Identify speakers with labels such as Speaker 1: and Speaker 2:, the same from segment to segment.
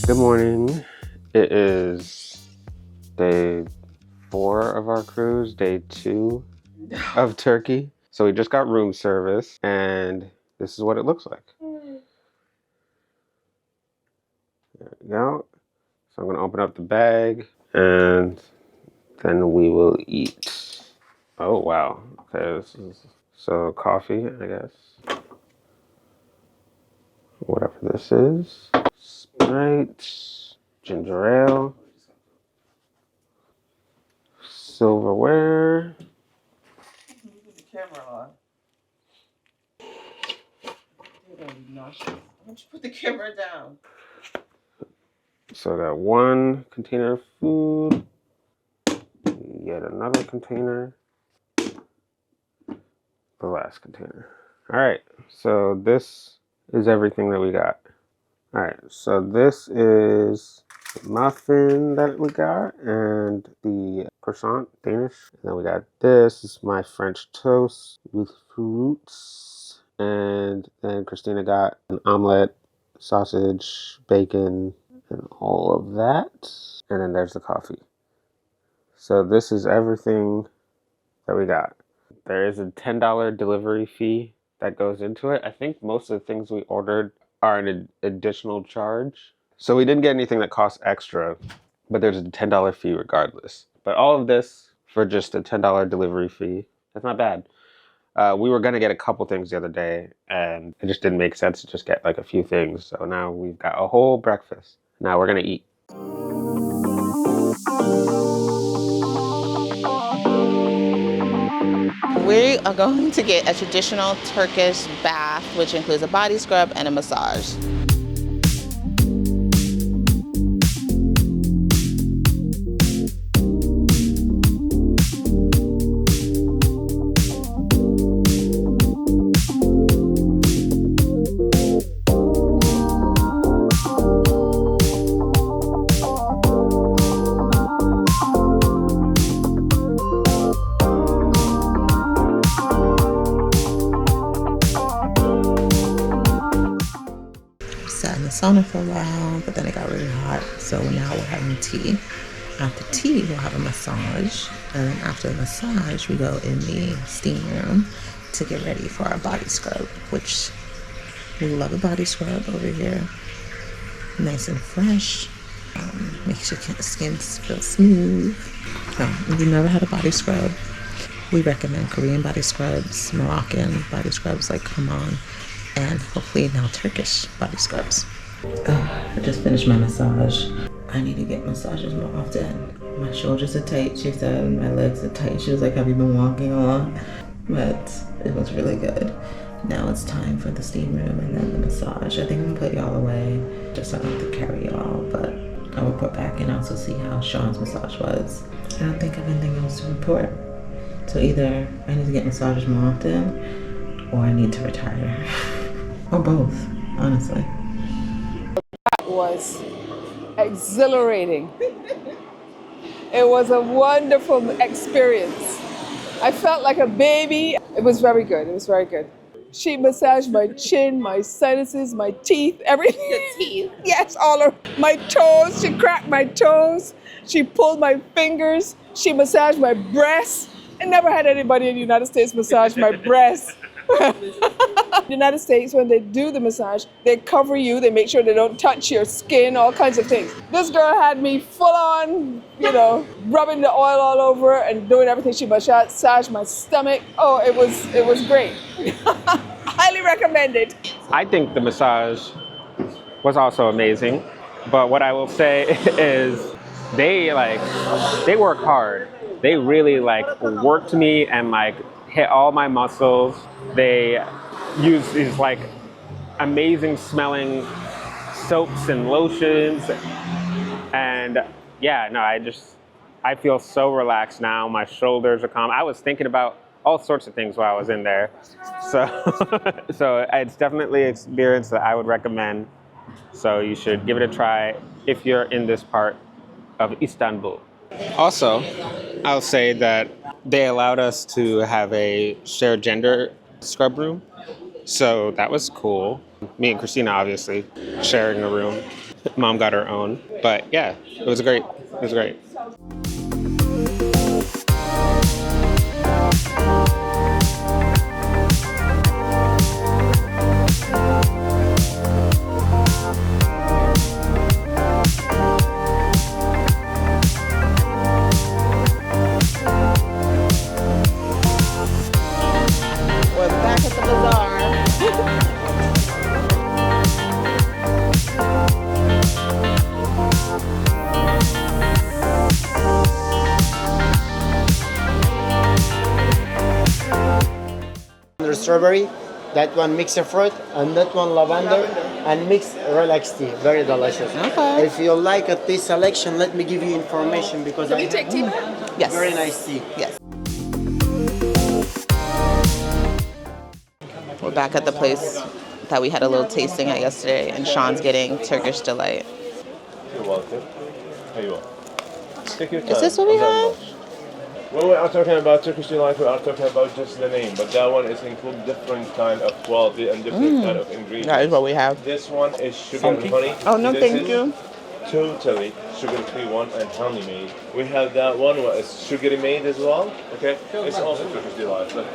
Speaker 1: Good morning. It is day 4 of our cruise, day 2 of Turkey. So we just got room service, and this is what it looks like. There we go. So I'm gonna open up the bag, and then we will eat. Oh wow. Okay, this is so coffee, I guess. Whatever this is. Sprite, ginger ale, silverware.
Speaker 2: Put the camera on. Why don't you put the camera down?
Speaker 1: So I got one container of food, yet another container, the last container. All right, so this is everything that we got. All right, so this is the muffin that we got and the croissant, Danish. And then we got this is my French toast with fruits. And then Christina got an omelet, sausage, bacon, and all of that. And then there's the coffee. So this is everything that we got. There is a $10 delivery fee that goes into it. I think most of the things we ordered are an additional charge. So we didn't get anything that costs extra, but there's a $10 fee regardless. But all of this for just a $10 delivery fee. That's not bad. We were gonna get a couple things the other day, and it just didn't make sense to just get like a few things. So now we've got a whole breakfast. Now we're gonna eat.
Speaker 2: We are going to get a traditional Turkish bath, which includes a body scrub and a massage. Sat in the sauna for a while, but then it got really hot, so now we're having tea. After tea, we'll have a massage, and then after the massage, we go in the steam room to get ready for our body scrub, which we love a body scrub over here. Nice and fresh, makes your skin feel smooth. So, if you've never had a body scrub, we recommend Korean body scrubs, Moroccan body scrubs like Hammam, and hopefully now Turkish body scrubs. I just finished my massage. I need to get massages more often. My shoulders are tight, she said, my legs are tight. She was like, have you been walking a lot? But it was really good. Now it's time for the steam room and then the massage. I think I'm gonna put y'all away, just so I don't have to carry y'all, but I'll report back and also see how Sean's massage was. I don't think I have anything else to report. So either I need to get massages more often, or I need to retire. Or both, honestly.
Speaker 3: That was exhilarating. It was a wonderful experience. I felt like a baby. It was very good. It was very good. She massaged my chin, my sinuses, my teeth, everything.
Speaker 2: The teeth?
Speaker 3: Yes, all of my toes. She cracked my toes. She pulled my fingers. She massaged my breasts. I never had anybody in the United States massage my breasts. In the United States, when they do the massage, they cover you, they make sure they don't touch your skin, all kinds of things. This girl had me full on, rubbing the oil all over and doing everything. She massaged my stomach. Oh, it was great. Highly recommended.
Speaker 1: I think the massage was also amazing, but what I will say is they work hard. They really worked me and hit all my muscles. They use these amazing smelling soaps and lotions, and yeah, no, I feel so relaxed now. My shoulders are calm. I was thinking about all sorts of things while I was in there, so so it's definitely an experience that I would recommend. So you should give it a try if you're in this part of Istanbul. Also, I'll say that they allowed us to have a shared gender scrub room. So that was cool. Me and Christina, obviously, sharing a room. Mom got her own. But yeah, it was great. It was great.
Speaker 2: We're back at the bazaar.
Speaker 4: Strawberry, that one mixed fruit, and that one lavender, and mixed relax tea. Very delicious.
Speaker 2: Okay.
Speaker 4: If you like a tea selection, let me give you information because I
Speaker 3: take tea?
Speaker 2: Yes.
Speaker 4: very nice tea.
Speaker 2: Yes. We're back at the place that we had a little tasting at yesterday, and Sean's getting Turkish delight.
Speaker 5: You're welcome. Here you are. Take your time.
Speaker 2: Is this what we
Speaker 5: I'm not
Speaker 2: have?
Speaker 5: much. When we are talking about Turkish delight, we are talking about just the name, but that one is include different kind of quality and different kind of ingredients.
Speaker 2: That is what we have.
Speaker 5: This one is sugar and honey.
Speaker 2: Oh, no,
Speaker 5: This
Speaker 2: thank
Speaker 5: is
Speaker 2: you.
Speaker 5: Totally sugar-free one and honey made. We have that one where it's sugary made as well. Okay, it's also Turkish delight. But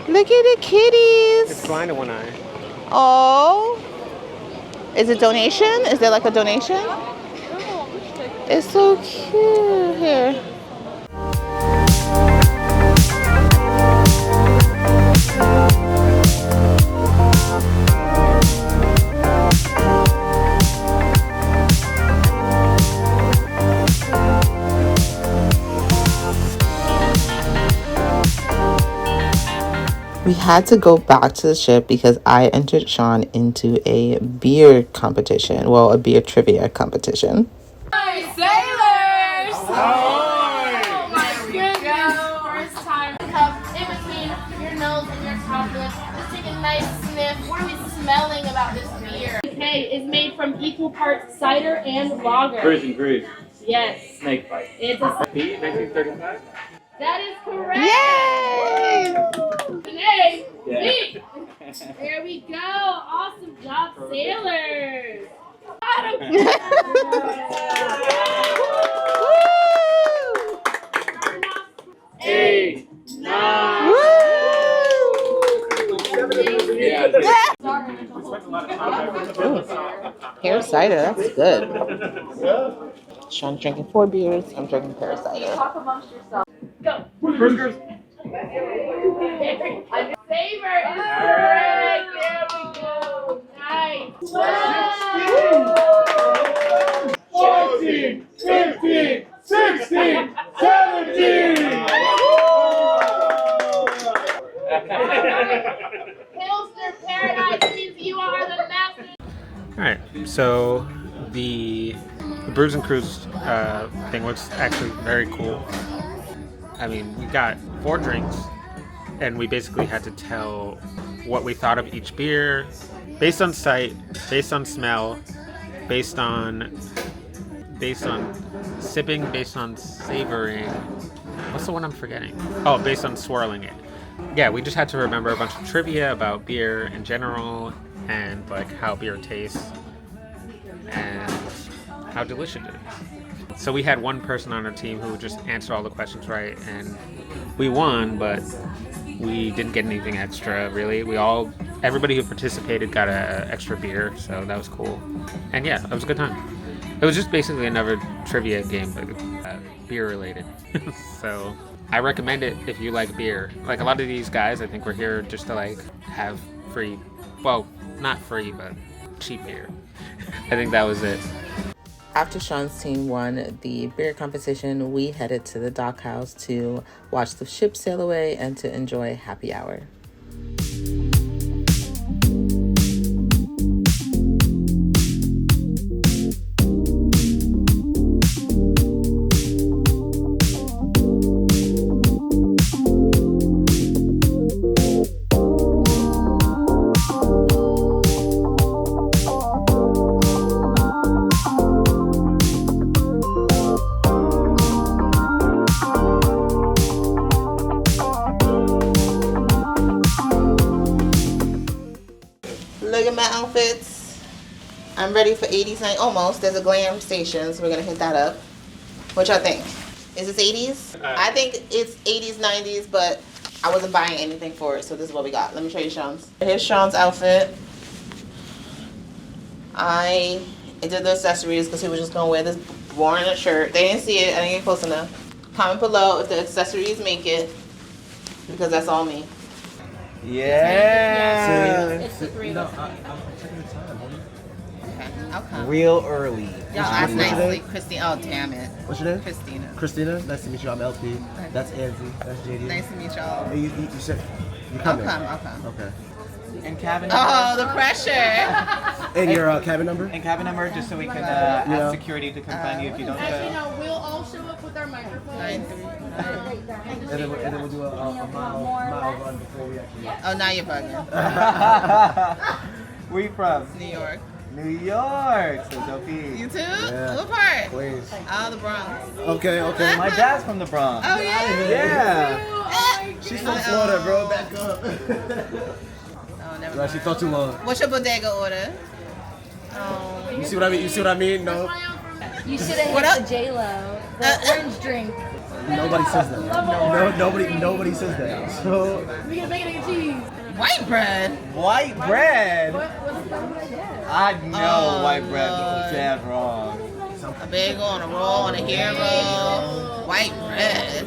Speaker 2: Look at the kitties.
Speaker 1: It's blind in one eye.
Speaker 2: Oh. Is it donation? Is there like a donation? It's so cute. Here. We had to go back to the ship because I entered Sean into a beer competition. Well, a beer trivia competition.
Speaker 6: Hi, sailors! Oh my goodness! First time. Cup in between your nose and your top lip. Just take a nice sniff. What are we smelling about this beer? Okay, it's made from equal parts cider and lager.
Speaker 7: Prison Cruise.
Speaker 6: Yes.
Speaker 7: Snake bite.
Speaker 6: It's a.
Speaker 7: P, 1935.
Speaker 6: That is correct.
Speaker 2: Yay!
Speaker 6: Yay!
Speaker 7: Yeah.
Speaker 6: B. There we go. Awesome job, sailors.
Speaker 7: Eight, nine.
Speaker 2: Pear cider, that's good. Sean's drinking 4 beers. I'm drinking pear cider.
Speaker 6: Talk amongst yourselves. Go.
Speaker 7: Burgers.
Speaker 6: Favor is correct. There we go. Nice. Wow.
Speaker 7: 14, 15, 16, 17.
Speaker 6: Pilsner Paradise means you are the master.
Speaker 1: All right, so the Brews and Cruise thing was actually very cool. I mean, we got 4 drinks, and we basically had to tell what we thought of each beer, based on sight, based on smell, based on sipping, based on savoring. What's the one I'm forgetting? Oh, based on swirling it. Yeah, we just had to remember a bunch of trivia about beer in general, and like how beer tastes, and how delicious it is. So we had one person on our team who just answered all the questions right, and we won, but we didn't get anything extra, really. Everybody who participated got a extra beer, so that was cool. And yeah, it was a good time. It was just basically another trivia game, but beer related. So I recommend it if you like beer. Like, a lot of these guys, I think, were here just to like have free, well, not free, but cheap beer. I think that was it.
Speaker 2: After Sean's team won the beer competition, we headed to the dock house to watch the ship sail away and to enjoy happy hour. I'm ready for 80s night, almost. There's a glam station, so we're gonna hit that up. What y'all think? Is this 80s? I think it's 80s, 90s, but I wasn't buying anything for it, so this is what we got. Let me show you Sean's. Here's Sean's outfit. I did the accessories because he was just gonna wear this boring shirt. They didn't see it, I didn't get close enough. Comment below if the accessories make it, because that's all me.
Speaker 8: Yeah.
Speaker 6: It's the three of us.
Speaker 2: Okay, I'll come.
Speaker 8: Real early.
Speaker 2: Y'all ask nicely. Christina, oh damn it.
Speaker 8: What's your name?
Speaker 2: Christina.
Speaker 8: Christina. Nice to meet you. I'm LP. That's Angie. That's JD.
Speaker 2: Nice to meet y'all.
Speaker 8: Hey, you said you
Speaker 2: I'll
Speaker 8: coming?
Speaker 2: come.
Speaker 8: Okay.
Speaker 9: And cabin number.
Speaker 2: Oh, the pressure.
Speaker 8: And your cabin number?
Speaker 9: And cabin number, just so we can
Speaker 8: Yeah.
Speaker 9: ask security to come find you if you don't
Speaker 6: Actually,
Speaker 9: show.
Speaker 6: no, we'll all show up with our microphones.
Speaker 2: 939.
Speaker 8: And then we'll do a mile run before we actually.
Speaker 2: Oh, now you're bugging.
Speaker 9: Where you from?
Speaker 2: New York.
Speaker 9: New York. So dope.
Speaker 2: You too?
Speaker 8: Yeah.
Speaker 2: What part?
Speaker 8: Please.
Speaker 2: Oh, the Bronx.
Speaker 8: Okay.
Speaker 9: My dad's from the Bronx.
Speaker 2: Oh, yeah?
Speaker 9: Yeah.
Speaker 8: She's from Florida, bro. Back up.
Speaker 2: Oh, never
Speaker 8: Right, she thought too long.
Speaker 2: What's your bodega order? Oh.
Speaker 8: You see what I mean? You see what I mean? No.
Speaker 6: You should have
Speaker 2: What
Speaker 6: hit
Speaker 2: up?
Speaker 6: the J-Lo, the orange drink.
Speaker 8: Nobody says that. Nobody says that. So
Speaker 6: We get bacon and cheese.
Speaker 2: White bread?
Speaker 9: White bread.
Speaker 6: What's the
Speaker 9: I know
Speaker 2: Oh,
Speaker 9: white bread
Speaker 2: Lord.
Speaker 9: dead wrong.
Speaker 2: A bagel on a roll on a hero. White bread.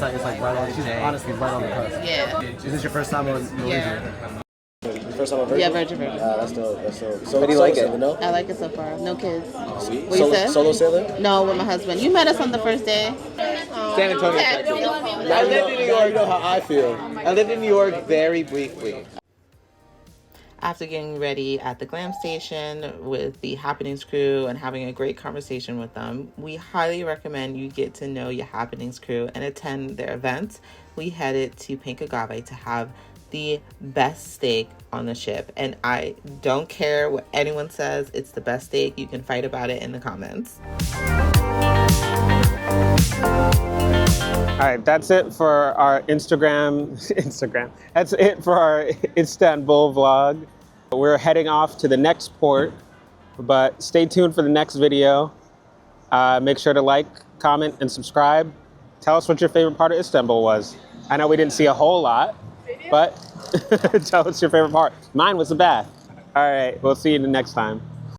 Speaker 8: it's like right on. She's honestly right on the cusp.
Speaker 2: Yeah.
Speaker 8: Is this your first time on Norwegian?
Speaker 2: Yeah.
Speaker 10: First time on Virgin?
Speaker 2: Yeah, Virgin.
Speaker 10: That's dope. That's dope. So,
Speaker 8: How do you like it?
Speaker 10: Sailor, no?
Speaker 2: I like it so far. No kids.
Speaker 10: Sweet.
Speaker 2: What you said?
Speaker 10: Solo sailor?
Speaker 2: No, with my husband. You met us on the first day.
Speaker 9: San Antonio,
Speaker 2: Texas.
Speaker 9: Texas.
Speaker 10: Now you know how I feel.
Speaker 9: I lived in New York very briefly.
Speaker 2: After getting ready at the glam station with the Happenings crew and having a great conversation with them, we highly recommend you get to know your Happenings crew and attend their events. We headed to Pink Agave to have the best steak on the ship, and I don't care what anyone says, it's the best steak. You can fight about it in the comments.
Speaker 1: All right, that's it for our Instagram. That's it for our Istanbul vlog. We're heading off to the next port, but stay tuned for the next video. Make sure to like, comment, and subscribe. Tell us what your favorite part of Istanbul was. I know we didn't see a whole lot, but tell us your favorite part. Mine was the bath. All right, we'll see you the next time.